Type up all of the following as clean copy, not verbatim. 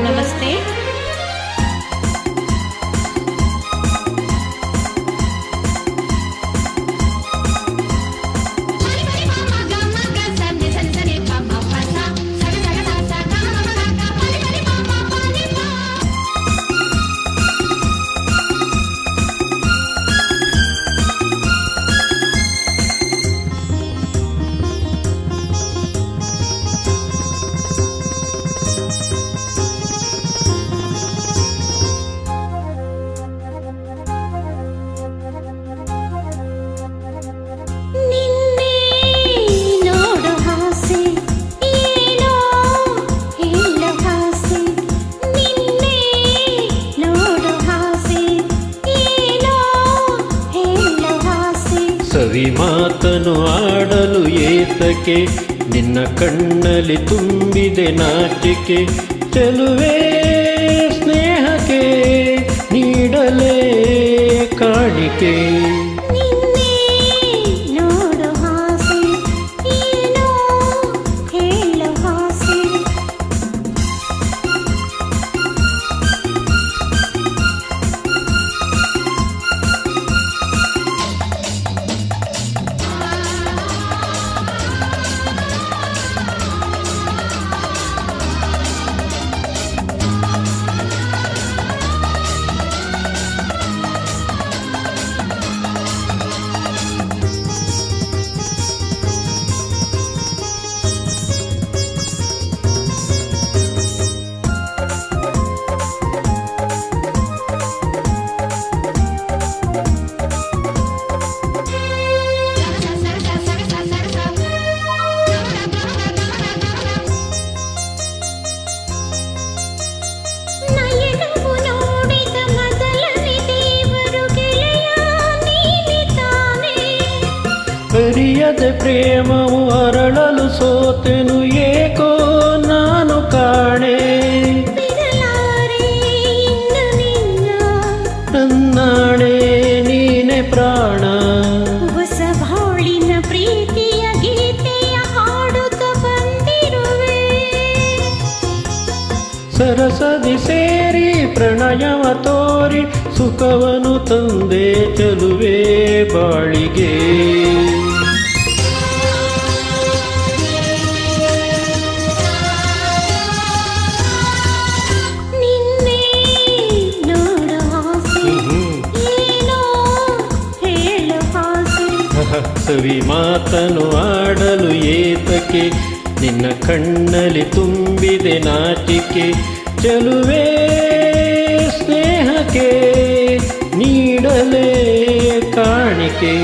ನಮಸ್ತೆ. ಸವಿ ಮಾತನು ಆಡಲು ಏತಕ್ಕೆ, ನಿನ್ನ ಕಣ್ಣಲ್ಲಿ ತುಂಬಿದೆ ನಾಚಿಕೆ. ಚೆಲುವೆ ಸ್ನೇಹಕ್ಕೆ ನೀಡಲೇ ಕಾಣಿಕೆ. ಅರಿಯದೆ ಪ್ರೇಮವು ಅರಳಲು ಸೋತೆನು, ಏಕೋ ನಾನು ಕಾಣೆ. ನನ್ನಾಣೆ ನೀನೆ ಪ್ರಾಣ. ಹೊಸ ಬಾಳಿನ ಪ್ರೀತಿಯ ಗೀತೆಯ ಹಾಡುತ್ತ ಬಂದಿರುವೆ. ಸರಸದಿ ಸೇರಿ ಪ್ರಣಯವ ತೋರಿ ಸುಖವನು ತಂದೆ ಚೆಲುವೆ ಬಾಳಿಗೆ. ಸವಿ ಮಾತನು ಆಡಲು ಏತಕ್ಕೆ, ನಿನ್ನ ಕಣ್ಣಲ್ಲಿ ತುಂಬಿದೆ ನಾಚಿಕೆ. ಚೆಲುವೆ ಸ್ನೇಹಕ್ಕೆ ನೀಡಲೇ ಕಾಣಿಕೆ.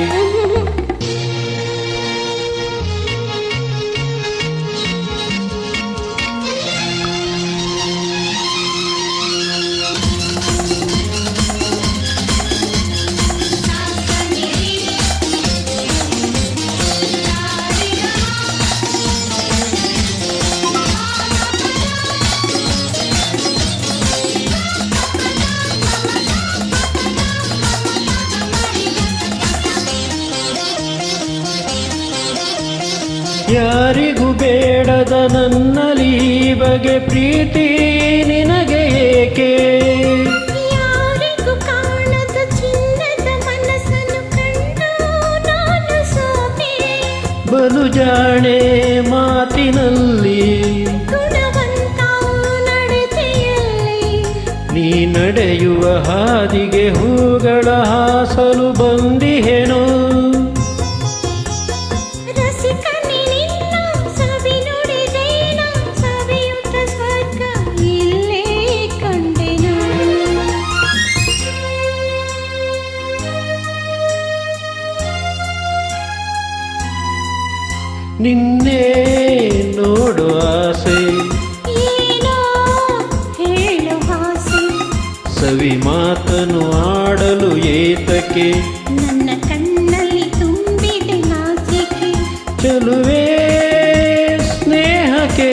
ಯಾರಿಗೂ ಬೇಡದ ನನ್ನಲ್ಲಿ ಬಗೆ ಪ್ರೀತಿ ನಿನಗೆ ಏಕೆ. ಯಾರಿಗೂ ಕಾಣದ ಚಿನ್ನದ ಮನಸ್ಸನ್ನು ಕಂಡು ನಾನು ಸೋತೆ. ಬಲು ಜಾಣೆ ಮಾತಿನಲ್ಲಿ, ಗುಣವಂತ ನಡತೆಯಲ್ಲಿ. ನೀ ನಡೆಯುವ ಹಾದಿಗೆ ಹೂಗಳ ಹಾಸಲು ಬಂದಿಹೆನೋ. ನಿನ್ನೆ ನೋಡು ಆಸೆ, ಏನೋ ಹೇಳು ಆಸೆ. ಸವಿ ಮಾತನು ಆಡಲು ಏತಕ್ಕೆ, ನನ್ನ ಕಣ್ಣಲ್ಲಿ ತುಂಬಿದೆ ನಾಚಿಕೆ. ಚೆಲುವೆ ಸ್ನೇಹಕ್ಕೆ